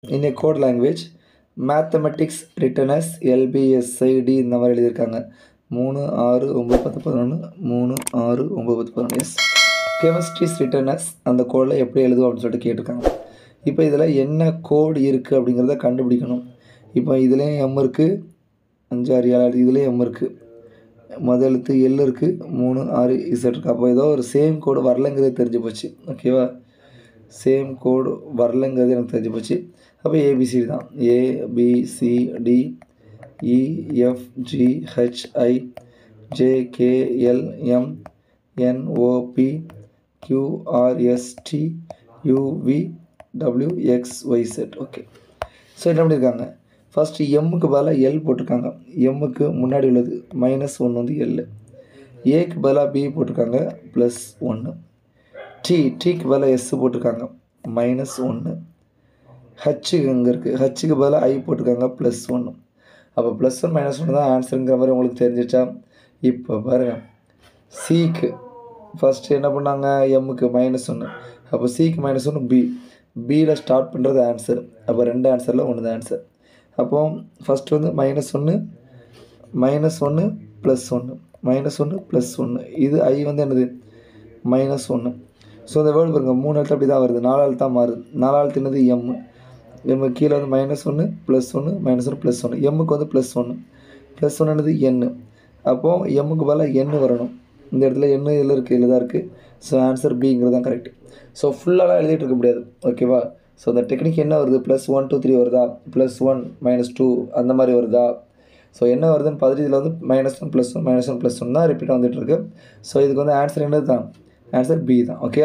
in a code language mathematics written as LBSID இந்த மாதிரி எழுதியிருக்காங்க 3 6 9 10 11 3 6 9 10 11 S chemistry is written as அந்த கோடில் எப்படி எழுதுவோம் அப்படின்னு சொல்லிட்டு கேட்டிருக்காங்க. இப்போ இதில் என்ன கோடு இருக்குது அப்படிங்கிறத கண்டுபிடிக்கணும். இப்போ இதுலேயும் எம் இருக்குது 5 6 7 இதுலேயும் எம் இருக்குது முதல் எழுத்து எல் இருக்குது 3 6 இசட் இருக்குது. அப்போ ஏதோ ஒரு சேம் கோடு வரலைங்கிறது தெரிஞ்சு போச்சு. ஓகேவா, சேம் கோடு வரலைங்கிறது எனக்கு தெரிஞ்சு போச்சு. அப்போ ஏபிசிடி தான். ABCD EFGHI JKLM NOP QRST UVWXYZ. Okay, so என்ன பண்ணியிருக்காங்க, ஃபஸ்ட்டு எம்முக்கு பதிலாக எல் போட்டிருக்காங்க. எம்முக்கு முன்னாடி உள்ளது -1 வந்து எல். ஏக்கு பதிலாக பி போட்டிருக்காங்க +1. டீக்கு பதிலாக எஸ் போட்டிருக்காங்க -1. ஹச்சுக்கு அங்கே இருக்குது, ஹச்சுக்கு பதிலாக ஐ போட்டிருக்காங்க +1. அப்போ +1 -1 தான் ஆன்சருங்கிற மாதிரி உங்களுக்கு தெரிஞ்சிச்சா? இப்போ பாருங்கள், சிக்கு ஃபஸ்ட்டு என்ன பண்ணாங்க, எம்முக்கு -1. அப்போ சிக்கு -1 பியில் ஸ்டார்ட் பண்ணுறது ஆன்சர். அப்போ 2 ஆன்சரில் 1 தான் ஆன்சர். அப்போ ஃபஸ்ட்டு வந்து -1 +1 இது ஐ வந்து என்னது -1. ஸோ இந்த வேர்டு பாருங்கள் 3 எழுத்து அப்படி தான் வருது, 4 எழுத்தாக மாறுது. 4 எழுத்து என்னது எம்மு கீழே வந்து -1 +1 -1 எம்முக்கு வந்து +1 என்னது எண்ணு. அப்போது எம்முக்கு பதிலாக எண்ணு வரணும். இந்த இடத்துல எண்ணு இதில் இருக்குது, இதில் தான் இருக்குது. ஸோ ஆன்சர் பிங்கிறது தான் கரெக்ட். ஸோ ஃபுல்லாலாம் எழுதிட்டு இருக்க முடியாது. ஓகேவா, ஸோ அந்த டெக்னிக் என்ன வருது, +1 2 3 வருதா, +1 -2 அந்த மாதிரி வருதா. ஸோ என்ன வருதுன்னு பார்த்துட்டு இதில் வந்து -1 +1 -1 +1 தான் ரிப்பீட்டாக வந்துட்டுருக்கு. ஸோ இதுக்கு வந்து ஆன்சர் என்னது தான், ஆன்சர் பி தான். ஓகே.